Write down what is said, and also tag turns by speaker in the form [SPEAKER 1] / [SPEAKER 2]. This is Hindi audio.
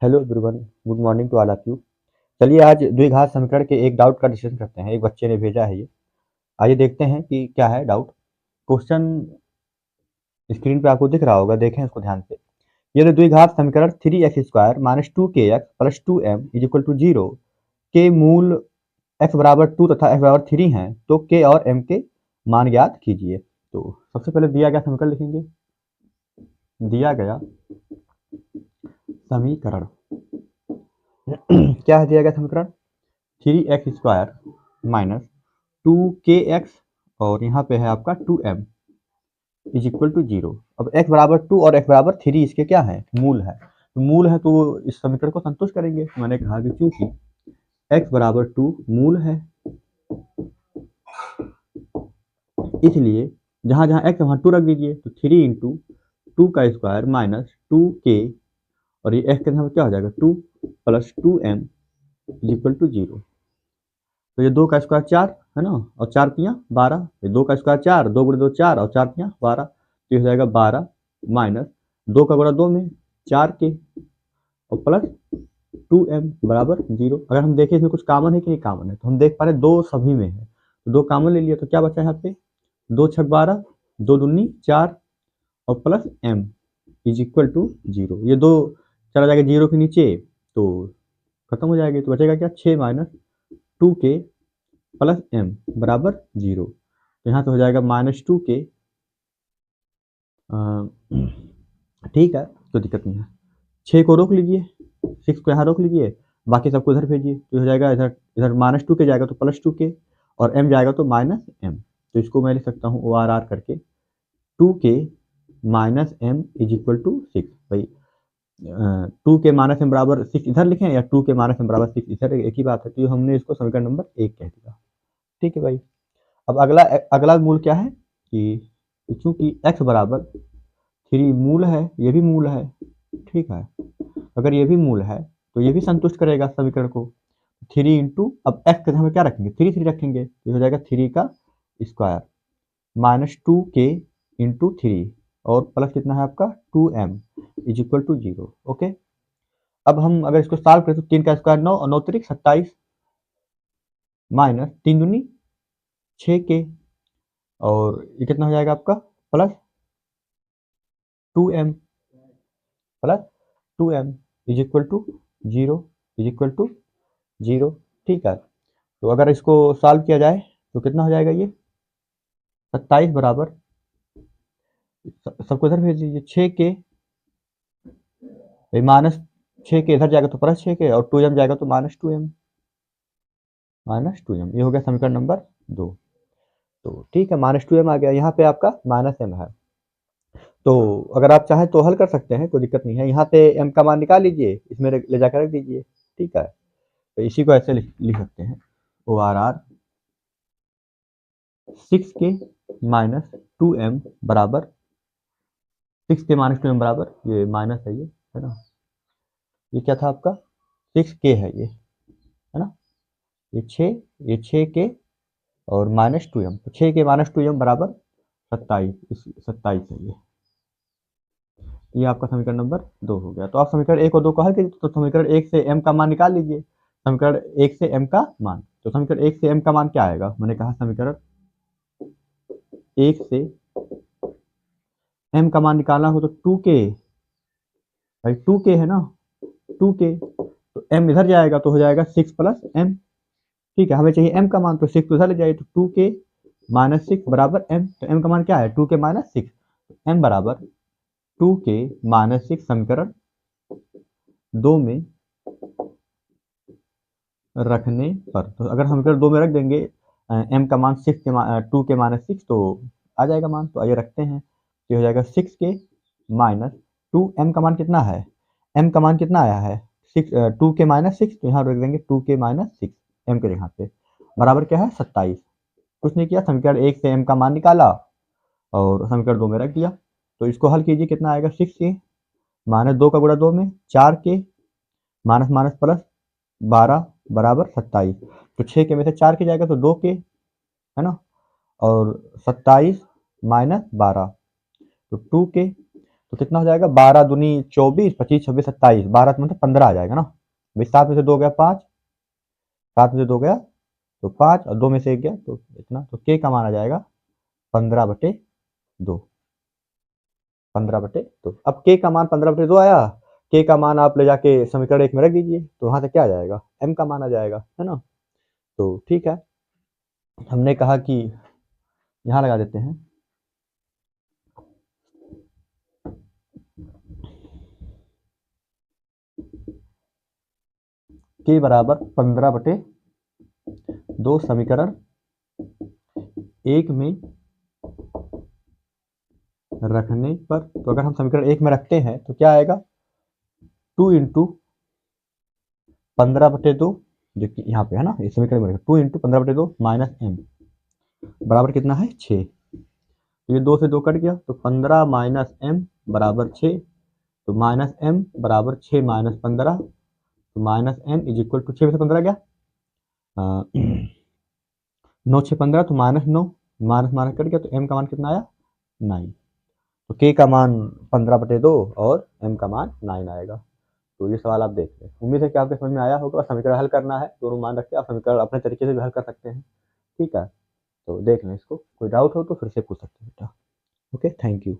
[SPEAKER 1] Hello everyone, good morning to all of you. चलिए आज द्विघात समीकरण के एक डाउट का डिस्कशन करते हैं। एक बच्चे ने भेजा है ये। आइए देखते हैं कि क्या है डाउट। क्वेश्चन स्क्रीन पे आपको दिख रहा होगा, देखें इसको ध्यान से। यदि द्विघात समीकरण 3x² minus 2kx plus 2m is equal to 0 के मूल x बराबर 2 तथा x बराबर 3 हैं तो k और m के मान ज्ञात कीजिए। तो सबसे पहले दिया गया समीकरण लिखेंगे। दिया गया समीकरण क्या है? दिया गया समीकरण 3x² माइनस 2kx और यहाँ पे है आपका 2m इज इक्वल टू 0। अब x बराबर 2 और x बराबर 3 इसके क्या है? मूल है। तो मूल है तो वो इस समीकरण को संतुष्ट करेंगे। मैंने कहा कि चूंकि x बराबर 2 मूल है, इसलिए जहां जहां x वहां 2 रख दीजिए। तो 3 इंटू 2 का स्क्वायर माइनस 2k और ये x के यहाँ क्या हो जाएगा? 2 plus 2m is equal to 0। तो ये 2 का स्क्वायर 4 है ना, और 4 तियाँ 12। ये 2 का स्क्वायर 4, 2 गुणे 2 4 और 4 तियाँ 12। तो ये हो जाएगा 12 माइनस 2 का गुणा 2 में 4 के और प्लस 2m बराबर 0। अगर हम देखें इसमें कुछ कॉमन है कि नहीं कॉमन है, तो हम देख पा रहे हैं 2 सभी में है। तो 2 कॉमन ले लिया तो क्या बचा यहाँ पे? 2 छक 12, 2 दूनी 4 और plus m is equal to 0। ये 2 चला जाएगा 0 के नीचे तो खत्म हो जाएगी। तो बचेगा क्या? 6 माइनस 2k प्लस m बराबर 0। तो यहाँ से हो जाएगा -2k। ठीक है, कोई दिक्कत नहीं है। 6 को रोक लीजिए, 6 को यहाँ रोक लीजिए, बाकी सबको इधर भेजिए। तो हो जाएगा इधर इधर -2k जाएगा तो +2k और m जाएगा तो -m। तो इसको मैं लिख सकता हूँ ORR करके 2k minus m is equal to 6। भाई 2k माइनस m बराबर 6 इधर लिखें या 2k माइनस m बराबर 6 इधर, एक ही बात है। तो हमने इसको समीकरण नंबर 1 कह दिया। ठीक है भाई। अब अगला अगला मूल क्या है कि चूंकि x बराबर 3 मूल है, ये भी मूल है। ठीक है, अगर ये भी मूल है तो ये भी संतुष्ट करेगा समीकरण को। 3 इंटू अब x के हम क्या रखेंगे? 3 रखेंगे तो हो जाएगा 3 का स्क्वायर माइनस 2k इंटू 3 और प्लस कितना है आपका 2m is equal to 0। Okay, अब हम अगर इसको सॉल्व करें तो 3 का स्क्वायर 9 और 9 त्रिक 27 माइनस 3 दूनी 6k और ये कितना हो जाएगा आपका? Plus 2m plus 2m is equal to 0 is equal to 0। ठीक है, तो अगर इसको सॉल्व किया जाए तो कितना हो जाएगा? ये 27 बराबर सबको इधर भेज दीजिए 6k माइनस 6k इधर जाएगा तो प्लस 6k और 2m जाएगा तो -2m ये हो गया समीकरण नंबर 2। तो ठीक है, -2m आ गया। यहाँ पे आपका -m है। तो अगर आप चाहें तो हल कर सकते हैं, कोई दिक्कत नहीं है। यहाँ पे m का मान निकाल लीजिए, इसमें ले जाकर रख दीजिए। ठीक है, तो इसी को ऐसे लिख सकते हैं ORR 6k माइनस 2m बराबर 6k माइनस 2m बराबर ये माइनस है ना, ये क्या था आपका? 6k है ये, है ना, ये 6k और -2m, तो 6k माइनस 2m बराबर 27 है ये आपका समीकरण नंबर 2 हो गया। तो आप समीकरण 1 और 2 को हल कीजिए। तो समीकरण 1 से m का मान निकाल लीजिए। समीकरण 1 से m का मान, तो समीकरण 1 से m का मान क्या आएगा? मैंने कहा समीकरण 1 से m का मान निकालना हो तो 2k, भाई 2k है ना, 2k तो m इधर जाएगा तो हो जाएगा 6 प्लस m। ठीक है, हमें चाहिए m का मान, तो 6 तो इधर ले जाइए तो 2k माइनस 6 बराबर m। तो m का मान क्या है? 2k minus 6। m बराबर 2k माइनस 6 समीकरण 2 में रखने पर, तो अगर हम इधर 2 में रख देंगे m का मान 6 के 2k माइनस 6 तो आ जाएगा मान। तो आइए रखते हैं, ये हो जाएगा 6k माइनस 2m का मान कितना है? m का मान कितना आया है? 2k माइनस 6, तो यहाँ रख देंगे 2k माइनस 6 m के यहाँ पे बराबर क्या है? 27। कुछ नहीं किया, समीकरण 1 से m का मान निकाला और समीकरण 2 में रख दिया। तो इसको हल कीजिए, कितना आएगा? 6k माइनस 2 का गुणा 2 में 4k माइनस माइनस प्लस 12 बराबर 27। तो 6k में से 4k जाएगा तो 2k, है ना, और 27 माइनस 12 तो 2k। तो कितना हो जाएगा, 12 दूनी 24, 25 26 27, 12 मतलब 15 आ जाएगा ना। भाई 7 में से 2 गया 5, 7 में से 2 गया तो 5 और 2 में से 1 गया तो इतना, तो के का मान आ जाएगा 15/2, 15/2। अब के का मान 15/2 आया, के का मान आप ले जाके समीकरण 1 में रख दीजिए, तो वहां से क्या आ जाएगा, एम का मान आ जाएगा, है ना। तो ठीक है, हमने कहा कि यहाँ लगा देते हैं, के बराबर 15/2 समीकरण 1 में रखने पर, तो अगर हम समीकरण 1 में रखते हैं तो क्या आएगा, 2 इंटू 15/2, जो कि यहाँ पे है ना, इस समीकरण में 2 इंटू 15/2 माइनस एम बराबर कितना है 6। तो ये 2 से 2 कट गया, तो 15 माइनस एम बराबर 6, तो माइनस एम बराबर 6 माइनस 15, तो minus M is equal to 6 में से 15 गया 9 6 15, तो -9, माइनस माइनस कट गया, तो एम का मान कितना आया 9। तो के का मान 15/2 और एम का मान 9 आएगा। तो ये सवाल आप देख लें, उम्मीद है कि आपके समझ में आया होगा। समीकरण हल करना है, दोनों मान रख के आप समीकरण अपने तरीके से भी हल कर सकते हैं, ठीक है। तो देख लें इसको, कोई डाउट हो तो फिर से पूछ सकते हैं बेटा। Okay, thank you.